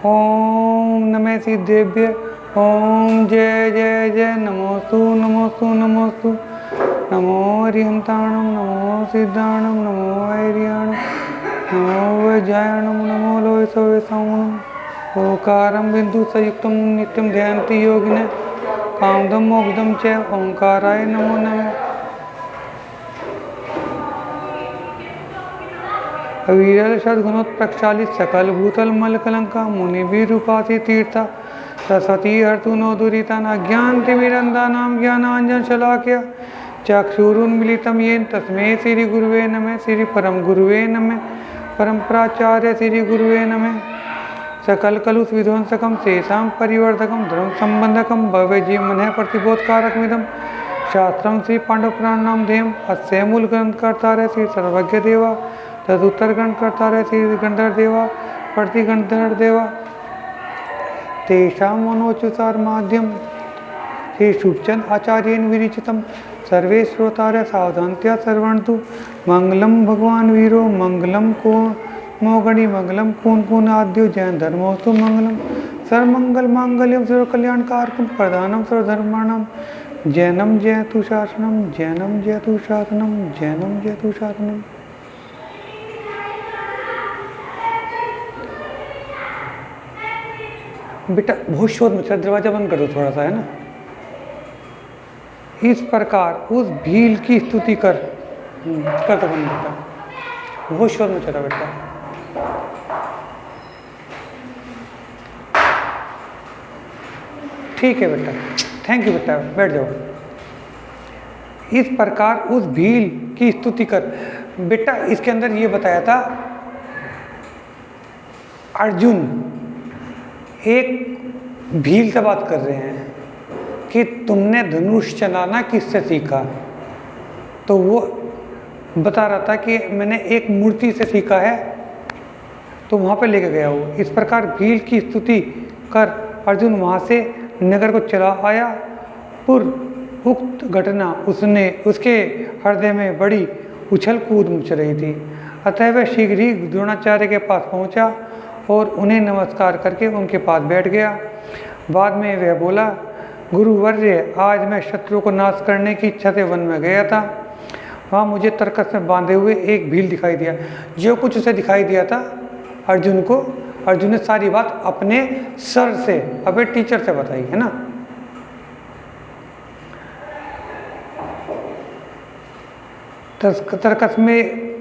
ओम नमः सिद्धेभ्य ओम जय जय जय नमोस्तु नमोस्तु नमोस्तु नमो हरिहंताणम नमो सिद्धाणम नमो वैरियाणम नमो वैजयाणम नमो लोयसवेसाणम ओकारं बिंदु संयुक्तं नित्यं ध्यायन्ति योगिनः कामदं मोक्षदं च ओंकाराय नमो नमः। अविरल सद्गुणोत्प्रक्षालित सकल भूतल मल कलंका मुनि भी रूपासी तीर्था सरस्वती हर्तु नो दुरितान अज्ञानतिमिरन्दानां ज्ञानांजन शलाक्य चक्षुरुन्मीलितं येन तस्मै श्री गुरुवे नमः। श्री परम गुरुवे नमः। परम प्राचार्य श्री गुरुवे नमः। सकल कलुष विध्वंसकम शेषां परिवर्धकम धर्म संबंधकम भव्य जीवन प्रतिबोधकारकमिदं शास्त्रम श्री पांडव पुराणम ध्येयम अस्य मूल ग्रंथकर्ता श्री सर्वज्ञ देवा तदुत्तर ग्रंथकर्ता श्री गंधर्व देवा प्रति गंधर्व देवा तेषां मनोच्चार माध्यम श्री शुभचंद आचार्येण विरचितं सर्वे श्रोतारः सावधानतया श्रवन्तु। मंगलम भगवान वीरो मंगलम को मोगणी मंगलम कून आद्यो जैन धर्मोस्तु मंगलम सर्वमंगल मांगल्यम सर्वकल्याणकारकम प्रधानम सर्वधर्माणाम जैनम जयतु शासनम जैनम जयतु शासनम जैनम जयतु शासनम। बेटा बहुत शोर मच रहा, दरवाजा बंद कर दो थोड़ा सा, है ना। इस प्रकार उस भील की स्तुति कर तो बंद बेटा, बहुत शोर मच रहा बेटा। ठीक है बेटा, थैंक यू बेटा, बैठ जाओ। इस प्रकार उस भील की स्तुति कर। बेटा इसके अंदर ये बताया था अर्जुन एक भील से बात कर रहे हैं कि तुमने धनुष चलाना किससे सीखा। तो वो बता रहा था कि मैंने एक मूर्ति से सीखा है, तो वहाँ पे लेके गया वो। इस प्रकार भील की स्तुति कर अर्जुन वहाँ से नगर को चला आया। पूर्व उक्त घटना उसके हृदय में बड़ी उछल कूद मच रही थी। अतः वह शीघ्र ही द्रोणाचार्य के पास पहुँचा और उन्हें नमस्कार करके उनके पास बैठ गया। बाद में वह बोला, गुरुवर्य, आज मैं शत्रु को नाश करने की इच्छा से वन में गया था। वहाँ मुझे तरकस में बांधे हुए एक भील दिखाई दिया। जो कुछ उसे दिखाई दिया था अर्जुन ने सारी बात अपने सर से, अपने टीचर से बताई, है ना। तरकस में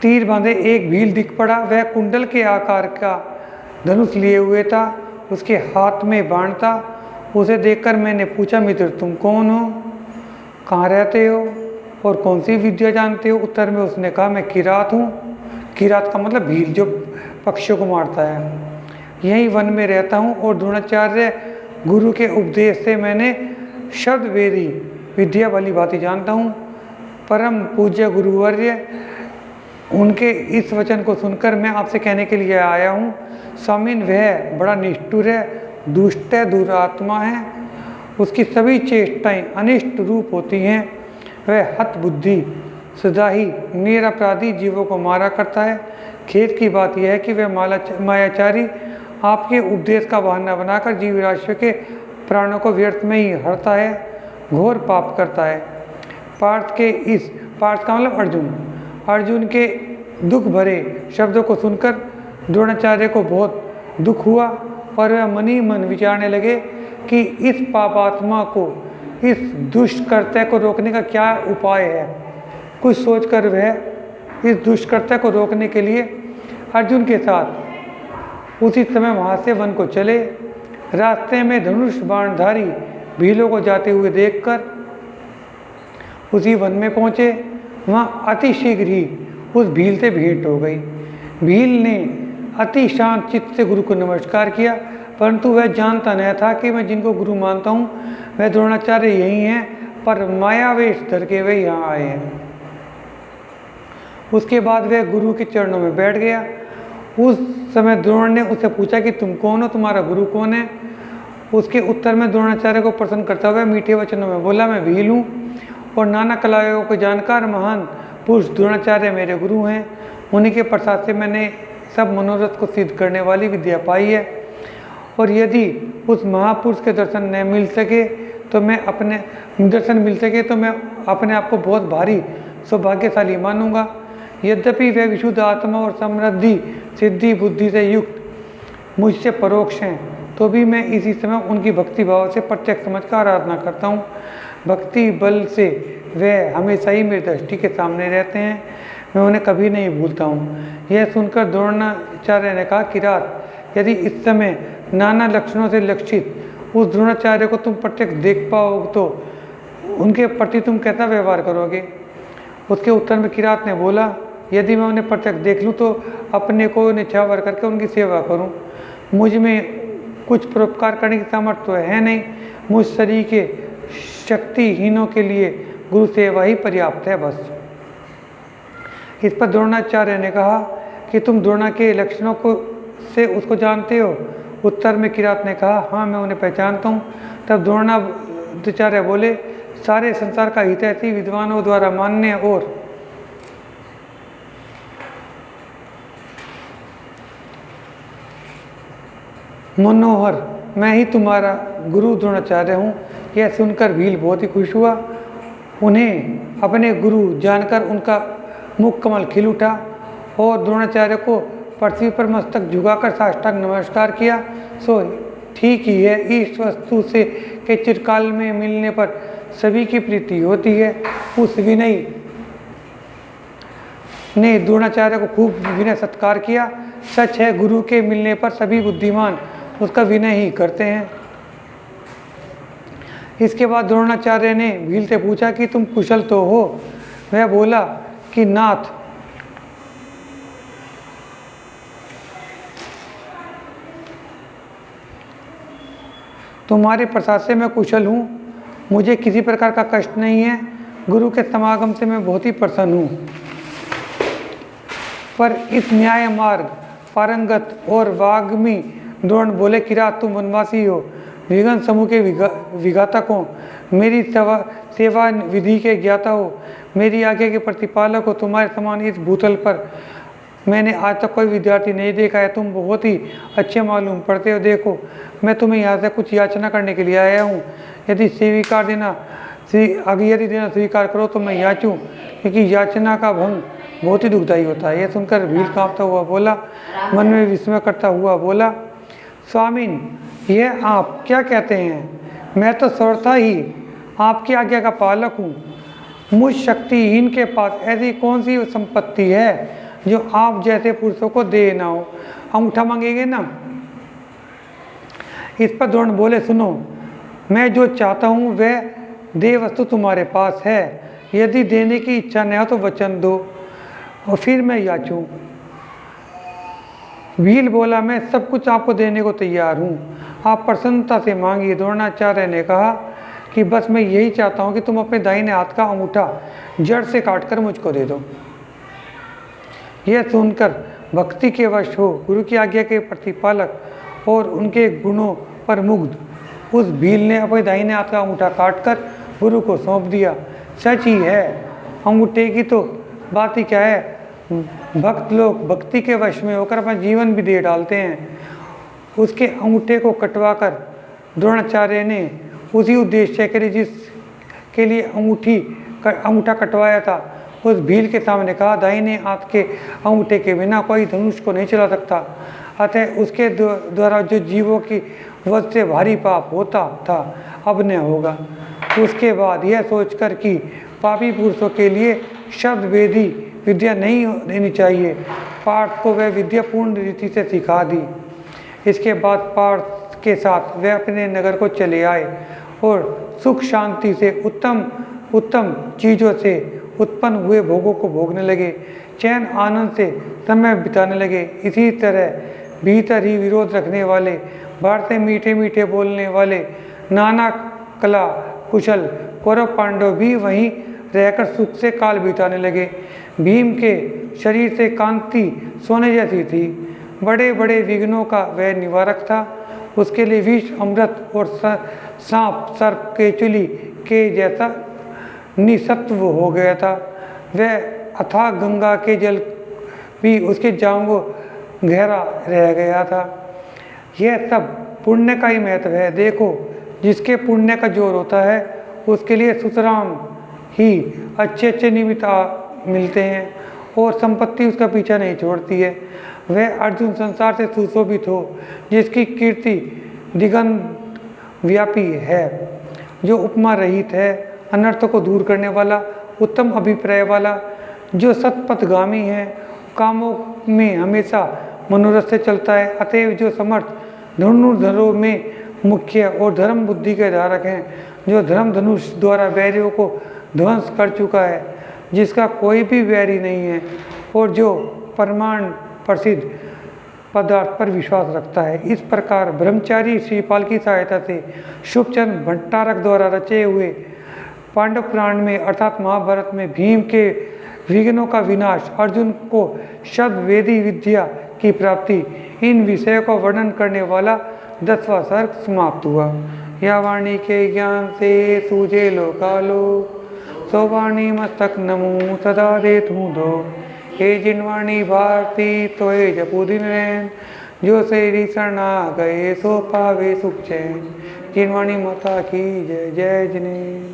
तीर बांधे एक भील दिख पड़ा। वह कुंडल के आकार का धनुष लिए हुए था, उसके हाथ में बाण था। उसे देखकर मैंने पूछा, मित्र तुम कौन हो, कहाँ रहते हो और कौन सी विद्या जानते हो। उत्तर में उसने कहा, मैं किरात हूँ। किरात का मतलब भील, जो पक्षियों को मारता है। यहीं वन में रहता हूँ और द्रोणाचार्य गुरु के उपदेश से मैंने शब्द वेदी विद्या भली भांति जानता हूँ। परम पूज्य गुरुवर्य, उनके इस वचन को सुनकर मैं आपसे कहने के लिए आया हूँ। स्वामीन, वह बड़ा निष्ठुर है, दुष्ट है, दुरात्मा है। उसकी सभी चेष्टाएं अनिष्ट रूप होती हैं। वह हत बुद्धि सदा ही निरपराधी जीवों को मारा करता है। खेद की बात यह है कि वह मायाचारी आपके उपदेश का बहाना बनाकर जीव राशि के प्राणों को व्यर्थ में ही हरता है, घोर पाप करता है। पार्थ का मतलब अर्जुन के दुख भरे शब्दों को सुनकर द्रोणाचार्य को बहुत दुख हुआ और वह मन ही मन विचारने लगे कि इस पापात्मा को, इस दुष्कृत्य को रोकने का क्या उपाय है। कुछ सोचकर वह इस दुष्कृत्य को रोकने के लिए अर्जुन के साथ उसी समय वहाँ से वन को चले। रास्ते में धनुष बाणधारी भीलों को जाते हुए देखकर उसी वन में पहुँचे। वहाँ अति शीघ्र ही उस भील से भेंट हो गई। भील ने अति शांत चित्त से गुरु को नमस्कार किया, परंतु वह जानता नहीं था कि मैं जिनको गुरु मानता हूँ वह द्रोणाचार्य यही हैं, पर मायावेश धर के वे यहाँ आए हैं। उसके बाद वह गुरु के चरणों में बैठ गया। उस समय द्रोण ने उससे पूछा कि तुम कौन हो, तुम्हारा गुरु कौन है। उसके उत्तर में द्रोणाचार्य को प्रसन्न करता हुआ मीठे वचनों में बोला, मैं भील हूँ और नाना कलाओं को जानकार महान पुरुष द्रोणाचार्य मेरे गुरु हैं। उन्हीं के प्रसाद से मैंने सब मनोरथ को सिद्ध करने वाली विद्या पाई है। और यदि उस महापुरुष के दर्शन न मिल सके तो मैं अपने आप को बहुत भारी सौभाग्यशाली मानूंगा। यद्यपि वे विशुद्ध आत्मा और समृद्धि सिद्धि बुद्धि से युक्त मुझसे परोक्ष हैं, तो भी मैं इसी समय उनकी भक्ति भाव से प्रत्यक्ष समझ कर आराधना करता हूँ। भक्ति बल से वे हमेशा ही मेरी दृष्टि के सामने रहते हैं, मैं उन्हें कभी नहीं भूलता हूँ। यह सुनकर द्रोणाचार्य ने कहा, किरात, यदि इस समय नाना लक्षणों से लक्षित उस द्रोणाचार्य को तुम प्रत्यक्ष देख पाओ तो उनके प्रति तुम कैसा व्यवहार करोगे? उसके उत्तर में किरात ने बोला, यदि मैं उन्हें प्रत्यक्ष देख लूँ तो अपने को निछावर करके उनकी सेवा करूँ। मुझ में कुछ परोपकार करने की सामर्थ्य तो है नहीं। मुझ शरीर के शक्तिहीनों के लिए गुरु सेवा ही पर्याप्त है बस। इस पर द्रोणाचार्य ने कहा कि तुम द्रोणा के लक्षणों को से उसको जानते हो? उत्तर में किरात ने कहा, हाँ, मैं उन्हें पहचानता हूँ। तब द्रोणाचार्य बोले, सारे संसार का हितैषी विद्वानों द्वारा मान्य और मनोहर मैं ही तुम्हारा गुरु द्रोणाचार्य हूँ। यह सुनकर भील बहुत ही खुश हुआ। उन्हें अपने गुरु जानकर उनका मुख कमल खिल उठा और द्रोणाचार्य को पृथ्वी पर मस्तक झुकाकर साष्टांग नमस्कार किया। सो ठीक ही है, इस वस्तु से के चिरकाल में मिलने पर सभी की प्रीति होती है। उस विनय ने द्रोणाचार्य को खूब विनय सत्कार किया। सच है, गुरु के मिलने पर सभी बुद्धिमान उसका विनय ही करते हैं। इसके बाद द्रोणाचार्य ने भील से पूछा कि तुम कुशल तो हो? वह बोला कि नाथ, तुम्हारे प्रसाद से मैं कुशल हूँ, मुझे किसी प्रकार का कष्ट नहीं है। गुरु के समागम से मैं बहुत ही प्रसन्न हूँ। पर इस न्याय मार्ग पारंगत और वाग्मी द्रोण बोले, किरात, तुम वनवासी हो, विघन समूह के विघातक हो, मेरी सेवा विधि के ज्ञाता हो, मेरी आज्ञा के प्रतिपालक हो। तुम्हारे समान इस भूतल पर मैंने आज तक कोई विद्यार्थी नहीं देखा है। तुम बहुत ही अच्छे मालूम पड़ते हो। देखो, मैं तुम्हें यहाँ से कुछ याचना करने के लिए आया हूँ। यदि देना स्वीकार करो तो मैं याचूँ, क्योंकि याचना का भंग बहुत ही दुखदायी होता है। यह सुनकर भील कांपता हुआ बोला, मन में विस्मय करता हुआ बोला, स्वामीन, यह आप क्या कहते हैं? मैं तो सर्वथा ही आपकी आज्ञा का पालक हूँ। मुझ शक्तिहीन के पास ऐसी कौन सी संपत्ति है जो आप जैसे पुरुषों को दे ना हो? अंगूठा मांगेंगे ना? इस पर द्रोण बोले, सुनो, मैं जो चाहता हूँ वह दे वस्तु तुम्हारे पास है। यदि देने की इच्छा न हो तो वचन दो और फिर मैं याचूं। भील बोला, मैं सब कुछ आपको देने को तैयार हूँ, आप प्रसन्नता से मांगिए। द्रोणाचार्य ने कहा कि बस मैं यही चाहता हूँ कि तुम अपने दाहिने हाथ का अंगूठा जड़ से काटकर मुझको दे दो। यह सुनकर भक्ति के वश हो गुरु की आज्ञा के प्रतिपालक और उनके गुणों पर मुग्ध उस भील ने अपने दाहिने हाथ का अंगूठा काटकर गुरु को सौंप दिया। सच ही है, अंगूठे की तो बात ही क्या है, भक्त लोग भक्ति के वश में होकर अपना जीवन भी दे डालते हैं। उसके अंगूठे को कटवाकर द्रोणाचार्य ने उसी उद्देश्य के लिए जिसके लिए अंगूठा कटवाया था उस भील के सामने कहा, दाहिने हाथ के अंगूठे के बिना कोई धनुष को नहीं चला सकता, अतः उसके द्वारा जो जीवों की वध से भारी पाप होता था अब न होगा। उसके बाद यह सोचकर कि पापी पुरुषों के लिए शब्द वेदी विद्या नहीं देनी चाहिए, पार्थ को वह विद्या पूर्ण रीति से सिखा दी। इसके बाद पार्थ के साथ वे अपने नगर को चले आए और सुख शांति से उत्तम चीज़ों से उत्पन्न हुए भोगों को भोगने लगे, चैन आनंद से समय बिताने लगे। इसी तरह भीतर ही विरोध रखने वाले, बाहर से मीठे मीठे बोलने वाले, नाना कला कुशल कौरव पांडव भी वहीं रहकर सुख से काल बिताने लगे। भीम के शरीर से कांति सोने जैसी थी, बड़े बड़े विघ्नों का वह निवारक था। उसके लिए विष अमृत और सांप सर्प केचुली के जैसा निसत्व हो गया था। वह अथाह गंगा के जल भी उसके जांघों गहरा रह गया था। यह सब पुण्य का ही महत्व है। देखो, जिसके पुण्य का जोर होता है उसके लिए सुतराम ही अच्छे अच्छे निमित्त मिलते हैं और संपत्ति उसका पीछा नहीं छोड़ती है। वह अर्जुन संसार से सुशोभित हो, जिसकी कीर्ति दिगंत व्यापी है, जो उपमा रहित है, अनर्थों को दूर करने वाला, उत्तम अभिप्राय वाला, जो सतपथगामी है, कामों में हमेशा मनोरथ से चलता है, अतएव जो समर्थ धनुर्धरों में मुख्य और धर्म बुद्धि के धारक हैं, जो धर्म धनुष द्वारा वैरियों को ध्वंस कर चुका है, जिसका कोई भी वैरी नहीं है और जो प्रमाण प्रसिद्ध पदार्थ पर विश्वास रखता है। इस प्रकार ब्रह्मचारी श्रीपाल की सहायता से शुभचंद भट्टारक द्वारा रचे हुए पांडव पुराण में अर्थात महाभारत में भीम के विघ्नों का विनाश, अर्जुन को शब्द वेदी विद्या की प्राप्ति, इन विषयों का वर्णन करने वाला 10वां सर्ग समाप्त हुआ। या वाणी के ज्ञान से सूझे लोकालो, सो वाणी मस्तक नमो सदा देत हूँ दो। हे जिनवाणी भारती तोय जपू दिन रैन, जो सेरी शरणा गए सो पावे सुख चैन। जिनवाणी माता की जय जय जिने।